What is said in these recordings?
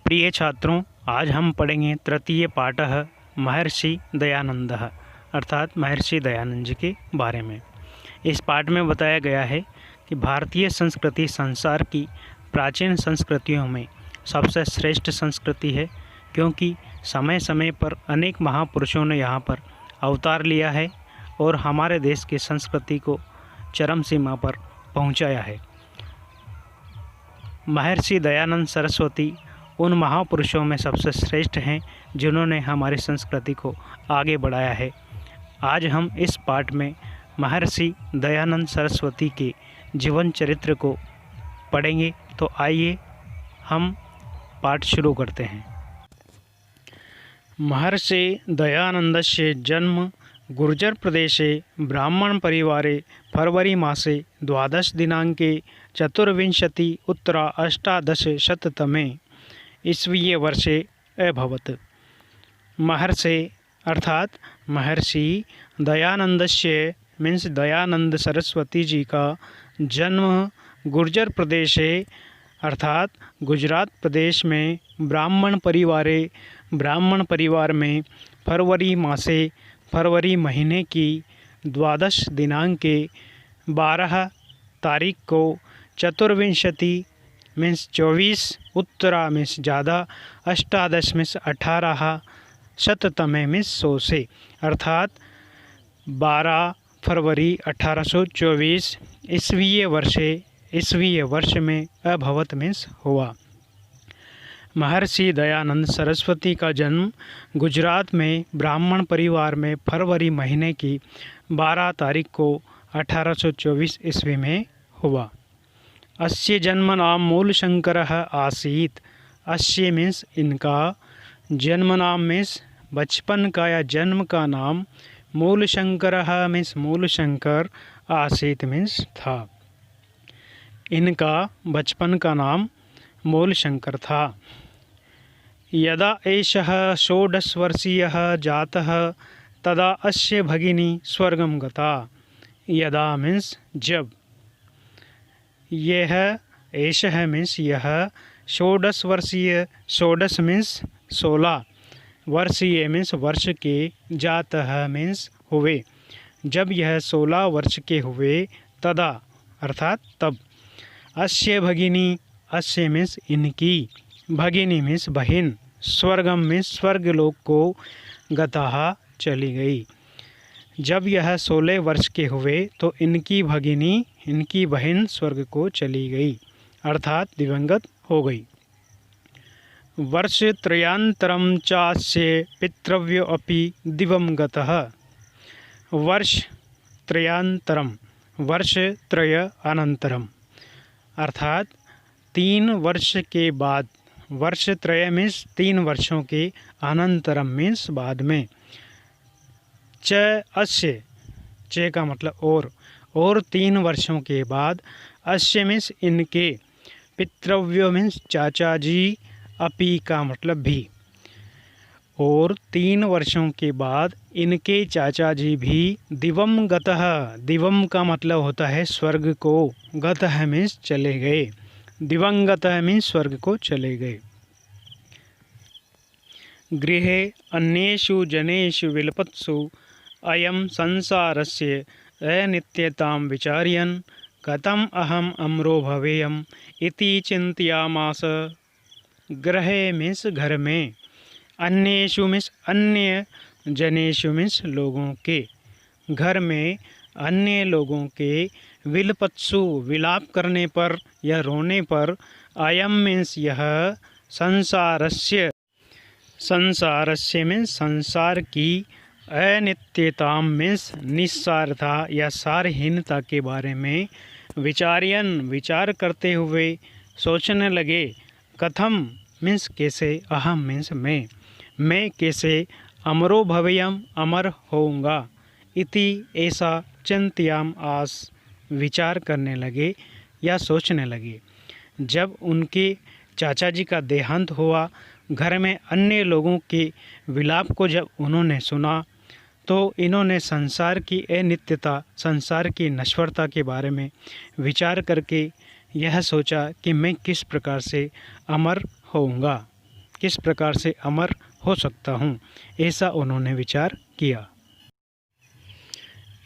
प्रिय छात्रों, आज हम पढ़ेंगे तृतीय पाठः महर्षि दयानंदः अर्थात महर्षि दयानंद जी के बारे में। इस पाठ में बताया गया है कि भारतीय संस्कृति संसार की प्राचीन संस्कृतियों में सबसे श्रेष्ठ संस्कृति है, क्योंकि समय समय पर अनेक महापुरुषों ने यहाँ पर अवतार लिया है और हमारे देश की संस्कृति को चरम सीमा पर पहुँचाया है। महर्षि दयानंद सरस्वती उन महापुरुषों में सबसे श्रेष्ठ हैं जिन्होंने हमारी संस्कृति को आगे बढ़ाया है। आज हम इस पाठ में महर्षि दयानंद सरस्वती के जीवन चरित्र को पढ़ेंगे, तो आइए हम पाठ शुरू करते हैं। महर्षि दयानन्दस्य जन्म गुर्जर प्रदेशे ब्राह्मण परिवारे फरवरी मासे द्वादश दिनांके चतुर्विंशति उत्तरा अष्टादशशततमे ईस्वीय वर्षे अभवत्। महर्षि अर्थात महर्षि दयानन्दस्य मीन्स दयानंद सरस्वती जी का जन्म गुर्जर प्रदेशे अर्थात गुजरात प्रदेश में ब्राह्मण परिवार में फरवरी मासे फरवरी महीने की द्वादश दिनांके 12 तारीख को चतुर्विंशति मीन्स 24 उत्तरा मीन्स ज़्यादा अष्टादश मीन्स 18 शततमे मीन्स 100 से अर्थात 12 फरवरी 1824 ईस्वीय वर्ष में अभवत मीन्स हुआ। महर्षि दयानंद सरस्वती का जन्म गुजरात में ब्राह्मण परिवार में फरवरी महीने की 12 तारीख को 1824 ईस्वी में हुआ। अस्य जन्म नाम मूलशंकरः आसीत्। अस्य मीन्स इनका, जन्म नाम मीन्स बचपन का या जन्म का नाम, मूलशंकरः मीन्स मूलशंकर, आसीत् मीन्स था। इनका बचपन का नाम मूलशंकर था। यदा एषः 16 वर्षीयः जातः तदा अस्य भगिनी स्वर्गं गता। यदा मीन्स जब, यह एषः मीन्स यह 16 वर्षीय, 16 मीन्स 16, वर्षीय मीन्स वर्ष के, जातः मीन्स हुए, जब यह 16 वर्ष के हुए, तदा अर्थात तब, अस्य भगिनी, अस्य मीन्स इनकी, भगिनी मीन्स बहन, स्वर्गम मीन्स स्वर्गलोक को, गतः चली गई। जब यह 16 वर्ष के हुए तो इनकी भगिनी, इनकी बहन स्वर्ग को चली गई अर्थात दिवंगत हो गई। वर्ष त्रयान्तरं चास्य पितृव्यो अपि दिवं गतः। वर्ष त्रयान्तरम, वर्ष त्रय अनंतरम अर्थात 3 वर्ष के बाद, वर्ष त्रय मीन्स 3 वर्षों के, अनंतरम मीन्स बाद में, च अस्य, च का मतलब और 3 वर्षों के बाद, अस्य मीन्स इनके, पितृव्यो मीन्स चाचा जी, अपि का मतलब भी, और 3 वर्षों के बाद इनके चाचा जी भी दिवम गतः, दिवम का मतलब होता है स्वर्ग को, गतः मीन्स चले गए, दिवंगतः मीन्स स्वर्ग को चले गए। गृहे अन्येषु जनेषु विलपत्सु अयं संसारस्य अनित्यतां विचार्यन् कथम् अहम् अमरो भवेयम् इति चिन्तयामास। गृहे मीन्स घर में, अन्येषु मीन्स अन्य, जनेषु मीन्स लोगों के, घर में अन्य लोगों के, विलपत्सु विलाप करने पर या रोने पर, अयम मीन्स यह, संसारस्य, संसारस्य मीन्स संसार की, अनित्यताम मीन्स निस्सारता या सारहीनता के बारे में, विचार्यन विचार करते हुए, सोचने लगे, कथम मीन्स कैसे, अहम मीन्स मैं कैसे, अमरो भवेयम अमर होऊंगा, इति ऐसा, चिंतयाम आस विचार करने लगे या सोचने लगे। जब उनके चाचा जी का देहांत हुआ, घर में अन्य लोगों के विलाप को जब उन्होंने सुना, तो इन्होंने संसार की अनित्यता, संसार की नश्वरता के बारे में विचार करके यह सोचा कि मैं किस प्रकार से अमर होऊंगा। किस प्रकार से अमर हो सकता हूँ, ऐसा उन्होंने विचार किया।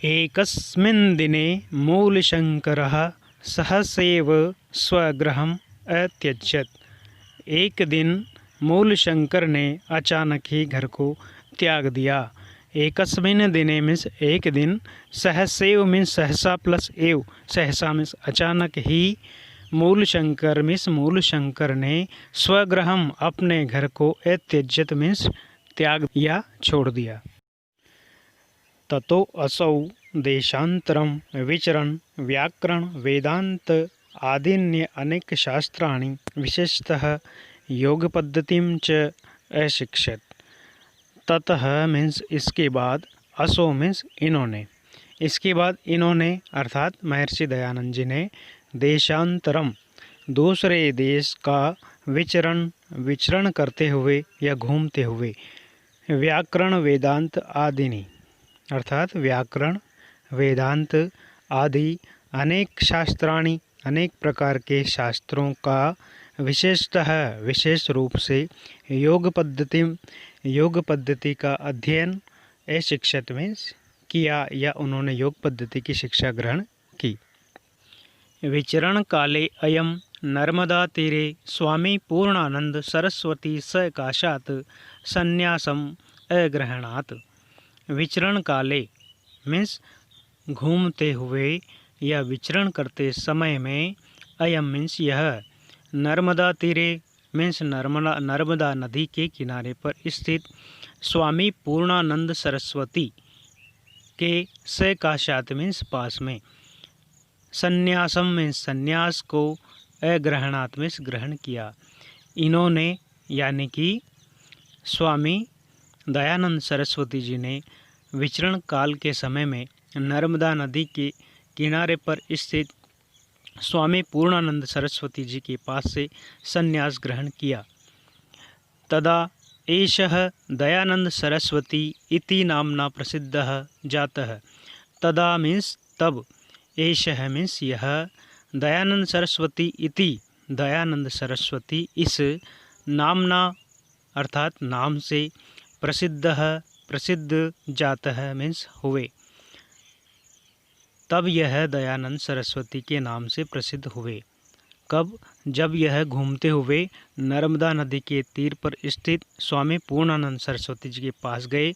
एकस्मिन् दिने मूलशंकरः सहसैव स्वगृहम् अत्यजत्। एक दिन मूलशंकर ने अचानक ही घर को त्याग दिया। एकस्मिन् दिने मीन्स एक दिन, सहसैव मीन्स सहसा प्लस एव, सहसा मीन्स अचानक ही, मूलशंकर मीन्स मूलशंकर ने स्वगृहम अपने घर को अत्यजत मीन्स त्याग या छोड़ दिया। ततो असौ देशांतरम विचरण व्याकरण वेदांत आदीन्य अनेक शास्त्राणि विशेषतः योग पद्धतिं च अशिक्षत। ततः मीन्स इसके बाद, असो मीन्स इन्होंने, इसके बाद इन्होंने अर्थात महर्षि दयानंद जी ने देशांतरम दूसरे देश का विचरण करते हुए या घूमते हुए, व्याकरण वेदांत आदिनी अर्थात व्याकरण वेदांत आदि अनेक शास्त्राणी अनेक प्रकार के शास्त्रों का विशेषतः विशेष रूप से योग पद्धति का अध्ययन अशिक्षित मीन्स किया या उन्होंने योग पद्धति की शिक्षा ग्रहण की। विचरण काले अयम नर्मदा तीरे स्वामी पूर्णानंद सरस्वती सकाशात संन्यासम अग्रहणात्। विचरण काले मीन्स घूमते हुए या विचरण करते समय में, अयम मीन्स यह, नर्मदा तीरे मीन्स नर्मदा नदी के किनारे पर स्थित स्वामी पूर्णानंद सरस्वती के सकाशात मीन्स पास में, संन्यासम मीन्स संन्यास को, अग्रहणात् मीन्स ग्रहण किया। इन्होंने यानी कि स्वामी दयानंद सरस्वती जी ने विचरण काल के समय में नर्मदा नदी के किनारे पर स्थित स्वामी पूर्णानंद सरस्वती जी के पास से संन्यास ग्रहण किया। तदा एषः दयानंद सरस्वती इति नामना प्रसिद्धः जातः। तदा मीन्स तब, एषः मीन्स यह, दयानंद सरस्वती इति दयानंद सरस्वती इस, नामना अर्थात नाम से, प्रसिद्ध जातः मीन्स हुए, तब यह दयानंद सरस्वती के नाम से प्रसिद्ध हुए। कब? जब यह घूमते हुए नर्मदा नदी के तीर पर स्थित स्वामी पूर्णानंद सरस्वती जी के पास गए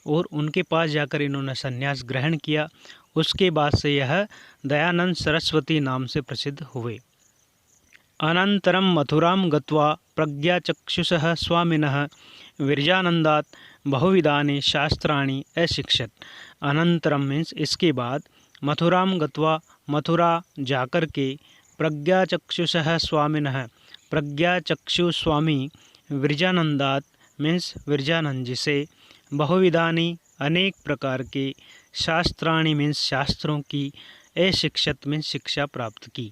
और उनके पास जाकर इन्होंने संन्यास ग्रहण किया। उसके बाद से यह दयानंद सरस्वती नाम से प्रसिद्ध हुए। अनंतरम मथुरां गत्वा प्रज्ञाचक्षुषः स्वामिनः विरजानंदात् बहुविधानि शास्त्राणि अशिक्षत। अनंतरम मीन्स इसके बाद, मथुरां गत्वा मथुरा जाकर के, प्रज्ञाचक्षुषः स्वामिनः प्रज्ञाचक्षु स्वामी विरजानंदात् मीन्स विरजानंद जी से, बहुविधानि अनेक प्रकार के, शास्त्राणि मीन्स शास्त्रों की, अशिक्षत मीन्स शिक्षा प्राप्त की।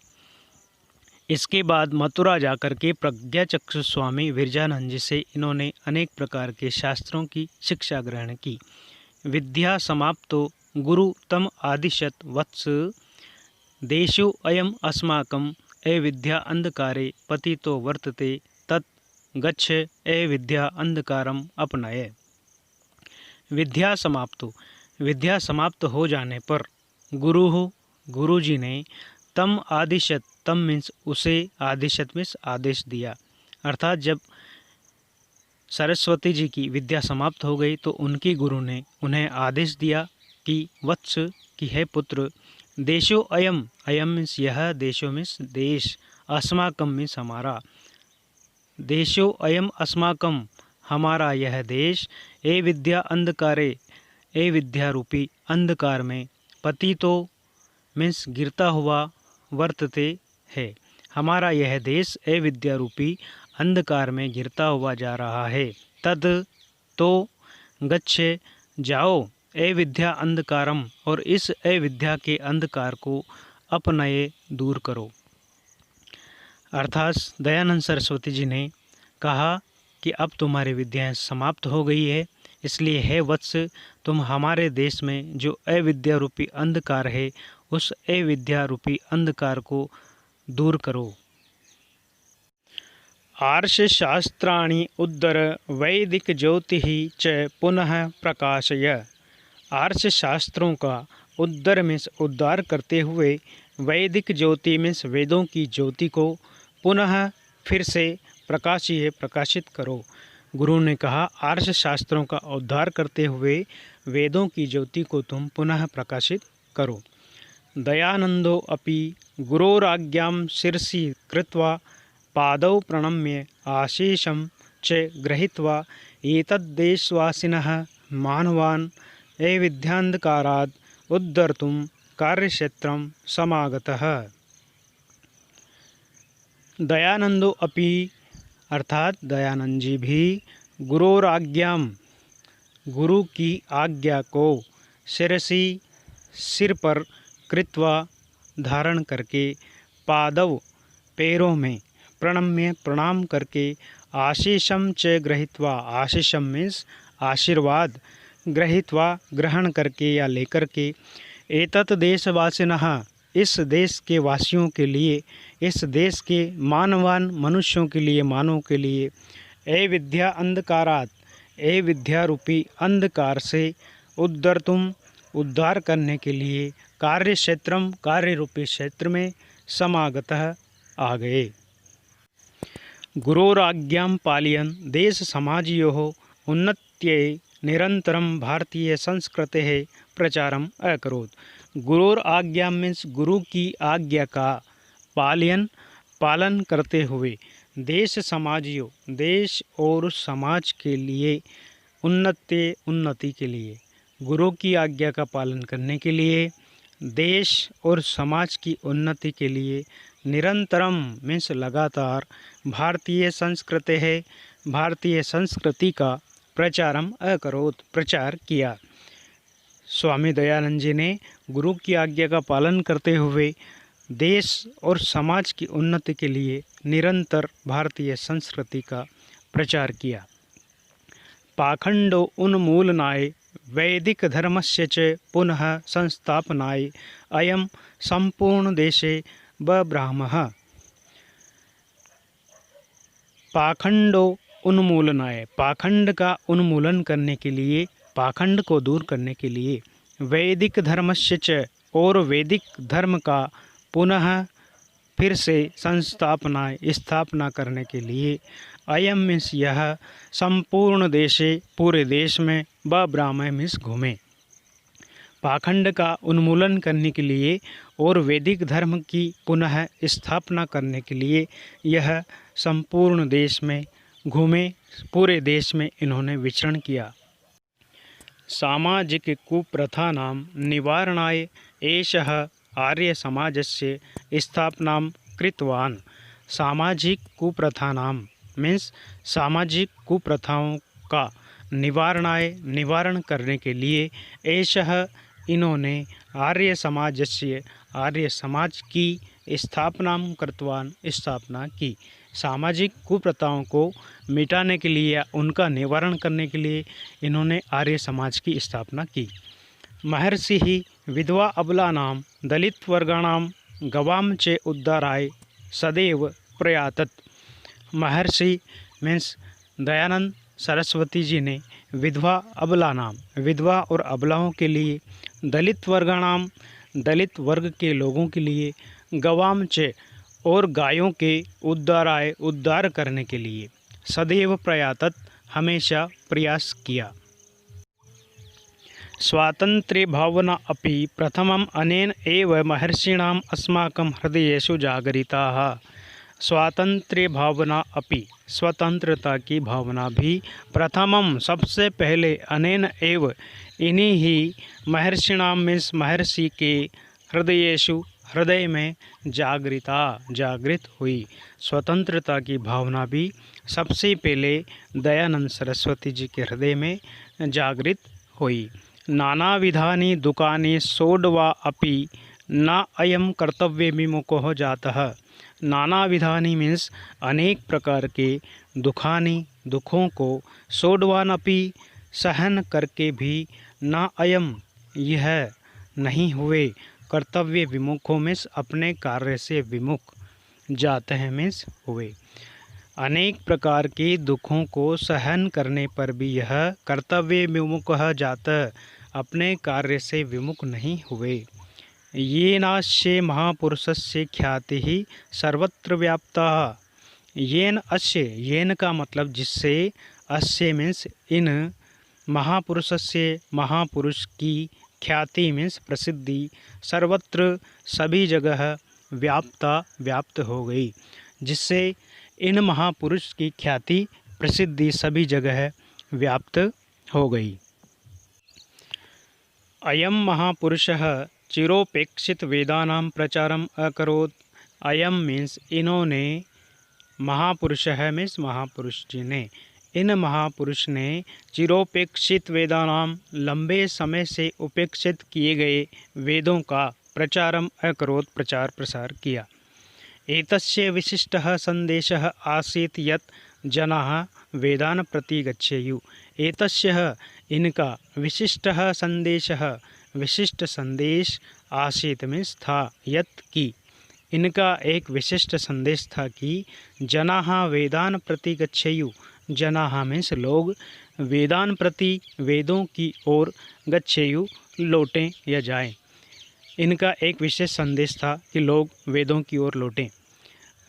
इसके बाद मथुरा जाकर के प्रज्ञाचक्षु स्वामी विरजानंद जी से इन्होंने अनेक प्रकार के शास्त्रों की शिक्षा ग्रहण की। विद्या समाप्तो गुरु तम आदिशत वत्स देशो अयम अस्माकं अविद्या अंधकारे पतितो वर्तते तत् गच्छ अविद्या अंधकारम अपनाय। विद्या समाप्तो, विद्या समाप्त हो जाने पर, गुरु जी ने, तम आदिशत, तम मीन्स उसे, आदिशत मीन्स आदेश दिया, अर्थात जब सरस्वती जी की विद्या समाप्त हो गई तो उनके गुरु ने उन्हें आदेश दिया कि वत्स, कि है पुत्र, देशो अयम, अयम मीन्स यह, देशो मीन्स देश, अस्माकम मीन्स हमारा, देशो अयम अस्माकम हमारा यह देश, ए विद्या अंधकारे, ए विद्या रूपी अंधकार में, पतितो मीन्स गिरता हुआ, वर्तते है, हमारा यह देश ए विद्या रूपी अंधकार में गिरता हुआ जा रहा है। तद तो, गच्छे जाओ, ए विद्या अंधकारम, और इस अविद्या के अंधकार को अपनये दूर करो। अर्थात दयानंद सरस्वती जी ने कहा कि अब तुम्हारी विद्याएं समाप्त हो गई है, इसलिए हे वत्स, तुम हमारे देश में जो अविद्या रूपी अंधकार है उस अविद्या रूपी अंधकार को दूर करो। आर्ष शास्त्राणि उद्धर वैदिक ज्योतिः च पुनः प्रकाशय। आर्ष शास्त्रों का उद्धर में उद्धार करते हुए वैदिक ज्योति में वेदों की ज्योति को पुनः फिर से प्रकाशित करो। गुरु ने कहा, आर्ष शास्त्रों का उद्धार करते हुए वेदों की ज्योति को तुम पुनः प्रकाशित करो। दयानंदो अपि गुरोराज्ञां शिरसि कृत्वा पादौ प्रणम्य आशीषं च गृहीत्वा एतद्देशवासिनः मानवान् विद्यांधकारात् उद्धर्तुं कार्यक्षेत्रं समागतः। दयानंदो अपि अर्थात दयानंद जी भी गुरोराज्ञाम गुरु की आज्ञा को शिरसी सिर पर कृत्वा धारण करके पादव पैरों में प्रणम्य प्रणाम करके आशीषम च गृहीत्वा आशीषम मीन्स आशीर्वाद गृहीत्वा ग्रहण करके या लेकर के एतत् देशवासिनः इस देश के वासियों के लिए इस देश के मानवान मनुष्यों के लिए मानव के लिए विद्या अंधकारात विद्या रूपी अंधकार से उद्धर्तुम उद्धार करने के लिए कार्य क्षेत्रम कार्य रूपी क्षेत्र में समागतः आ गए। गुरोराज्ञां पालयन् देश समाजयोः उन्नत्यै निरंतरम भारतीय संस्कृतेः प्रचारम अकरोत्। गुरोर आज्ञा मीन्स गुरु की आज्ञा का पालन करते हुए देश समाजियों देश और समाज के लिए उन्नति के लिए गुरु की आज्ञा का पालन करने के लिए देश और समाज की उन्नति के लिए निरंतरम मीन्स लगातार भारतीय संस्कृति है भारतीय संस्कृति का प्रचारम अकरोत् प्रचार किया। स्वामी दयानंद जी ने गुरु की आज्ञा का पालन करते हुए देश और समाज की उन्नति के लिए निरंतर भारतीय संस्कृति का प्रचार किया। पाखंडो उन्मूलनाय वैदिक धर्मस्य च पुनः संस्थापनाय अयम संपूर्ण देशे बब्राह्मः। पाखंडो उन्मूलनाय पाखंड का उन्मूलन करने के लिए पाखंड को दूर करने के लिए वैदिक धर्मस्य च और वैदिक धर्म का पुनः फिर से स्थापना करने के लिए अयम मीन्स यह संपूर्ण देशे पूरे देश में बब्राह्मण मीन्स घूमे। पाखंड का उन्मूलन करने के लिए और वैदिक धर्म की पुनः स्थापना करने के लिए यह संपूर्ण देश में घूमे पूरे देश में इन्होंने विचरण किया। सामाजिक कुप्रथानां निवारणाय एषः आर्य समाजस्य स्थापनां कृतवान्। सामाजिक कुप्रथानां मीन्स सामाजिक कुप्रथाओं का निवारण करने के लिए एषः इन्होंने आर्य समाज की स्थापना कृतवान स्थापना की। सामाजिक कुप्रथाओं को मिटाने के लिए या उनका निवारण करने के लिए इन्होंने आर्य समाज की स्थापना की। महर्षि ही विधवा अबलानां दलित वर्गाणां गवाम चे उद्धाराय सदैव प्रयातत। महर्षि मीन्स दयानंद सरस्वती जी ने विधवा और अबलाओं के लिए दलित वर्ग के लोगों के लिए गवाम चे और गायों के उद्धार करने के लिए सदैव प्रयातत हमेशा प्रयास किया। स्वातंत्र्य भावना अपि प्रथमम् अनेन एव महर्षिणाम् अस्माकं हृदयेषु जागरिताः। स्वातंत्र्य भावना अपि स्वतंत्रता की भावना भी प्रथमम सबसे पहले अनेन एव इन्हीं ही महर्षिणाम मीन्स महर्षि के हृदयेषु हृदय में जागृत हुई। स्वतंत्रता की भावना भी सबसे पहले दयानंद सरस्वती जी के हृदय में जागृत हुई। नानाविधानि दुःखानि सोढ्वा अपि न अयं कर्तव्य विमुखो जातः। नानाविधानि मीन्स अनेक प्रकार के दुखों को सोढवान अपि सहन करके भी न अयम यह नहीं हुए कर्तव्य विमुखों मीन्स अपने कार्य से विमुख जाते हैं मीन्स हुए। अनेक प्रकार के दुखों को सहन करने पर भी यह कर्तव्य विमुख जाता अपने कार्य से विमुख नहीं हुए। येनास्य महापुरुषस्य ख्याति सर्वत्र व्याप्ता। येन अस्य, येन का मतलब जिससे, अस्य मीन्स इन, महापुरुषस्य महापुरुष की, ख्याति मीन्स प्रसिद्धि, सर्वत्र सभी जगह, व्याप्ता व्याप्त हो गई, जिससे इन महापुरुष की ख्याति प्रसिद्धि सभी जगह व्याप्त हो गई। अयम महापुरुषः चिरोपेक्षित वेदानां प्रचारम अकरोत्। अयम मीन्स इन्होंने, महापुरुषः मीन्स महापुरुष जी ने, इन महापुरुष ने चिरोपेक्षित वेदानाम लंबे समय से उपेक्षित किए गए वेदों का प्रचारम अकरोत् प्रचार प्रसार किया। एतस्य विशिष्टः संदेशः आसीत् यत् जनाः वेदान् प्रति गच्छेयुः। एतस्य इनका, विशिष्टः संदेशः विशिष्ट संदेश, आसीत् मीन्स था, यत् की, इनका एक विशिष्ट संदेश था कि जनाः वेदान् प्रति गच्छेयुः। जनाः मीन्स लोग, वेदान् प्रति वेदों की ओर, गच्छेयुः लौटें या जाएं। इनका एक विशेष संदेश था कि लोग वेदों की ओर लौटें।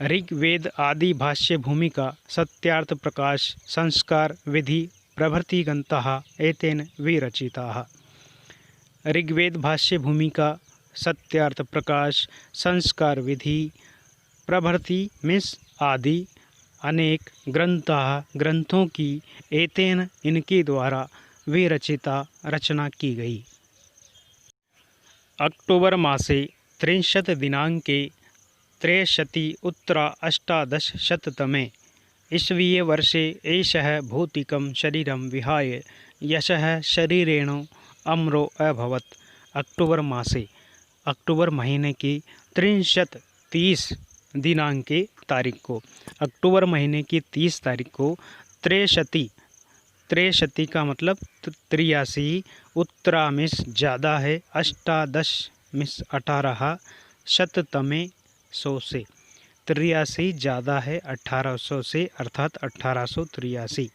ऋग्वेद आदि भाष्य भूमिका सत्यार्थ प्रकाश संस्कार विधि प्रभृति ग्रंथाः एतेन विरचिताः। ऋग्वेद भाष्य भूमिका सत्यार्थ प्रकाश संस्कार विधि प्रभृति मीन्स आदि अनेक ग्रंथाः ग्रंथों की, एतेन इनके द्वारा, विरचिता रचना की गई। अक्टोबर मासे 30 दिनांके 63 उत्तर 1800 ईस्वीये वर्षे एषः भौतिकं शरीरं विहाय यशः शरीरेण अमरो अभवत्। अक्टूबर मासे, अक्टूबर महीने की 30 दिनांके तारीख को, अक्टूबर महीने की 30 तारीख को 63 का मतलब 83, उत्तरा मिस ज़्यादा है, 18 मिस 18, शततमे 100 से, 83 ज़्यादा है 1800 से, अर्थात 1883।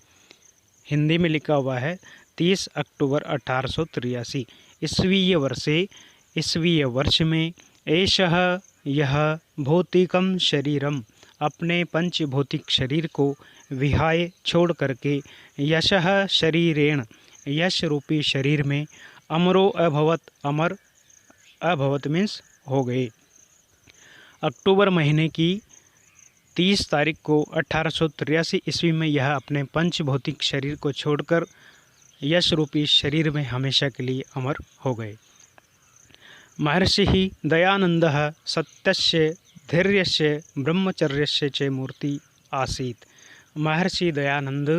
हिंदी में लिखा हुआ है 30 अक्टूबर 1883 ईस्वीय वर्षे, ईस्वीय वर्ष में, एषः यह, भौतिकम शरीरम अपने पंचभौतिक शरीर को, विहाय छोड़ करके, यशः शरीरेण यश रूपी शरीर में, अमरो अभवत अमर अभवत मीन्स हो गए। अक्टूबर महीने की 30 तारीख को 1883 ईस्वी में यह अपने पंचभौतिक शरीर को छोड़कर यश रूपी शरीर में हमेशा के लिए अमर हो गए। महर्षि दयानंदः सत्यस्य धैर्यस्य ब्रह्मचर्यस्य च मूर्ति आसीत्। महर्षि दयानंद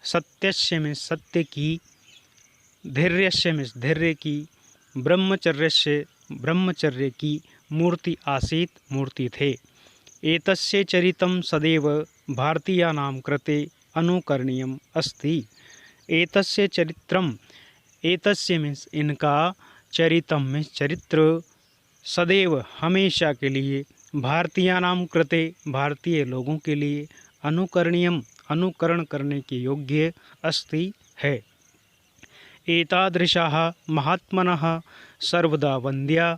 सत्यस्य में सत्य की, धैर्यस्य में धैर्य की, ब्रह्मचर्यस्य ब्रह्मचर्य की, मूर्ति आसीत् मूर्ति थे। एतस्य चरितं सदैव भारतीयानां कृते अनुकरणीयम् अस्ति। एतस्य चरित्रम, एतस्य मीन्स इनका, चरितम मीन्स चरित्र, सदैव हमेशा के लिए, भारतीयानां कृते भारतीय लोगों के लिए, अनुकरणीयम अनुकरण करने के योग्य, अस्ति है। एतादृशाः महात्मनः सर्वदा वन्द्या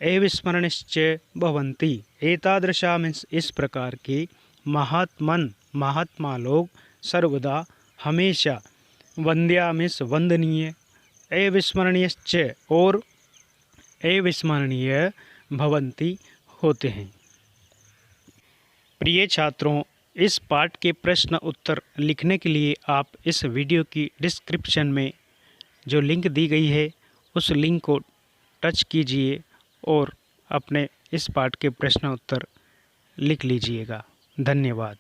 एव स्मरणश्च भवन्ति। एतादृशा मीन्स इस प्रकार के, महात्मन महात्मा लोग, सर्वदा हमेशा, वन्द्या मीन्स वंदनीय, एव स्मरणीयश्च और एव स्मरणीय, भवन्ति होते हैं। प्रिय छात्रों, इस पाठ के प्रश्न उत्तर लिखने के लिए आप इस वीडियो की डिस्क्रिप्शन में जो लिंक दी गई है उस लिंक को टच कीजिए और अपने इस पाठ के प्रश्न उत्तर लिख लीजिएगा। धन्यवाद।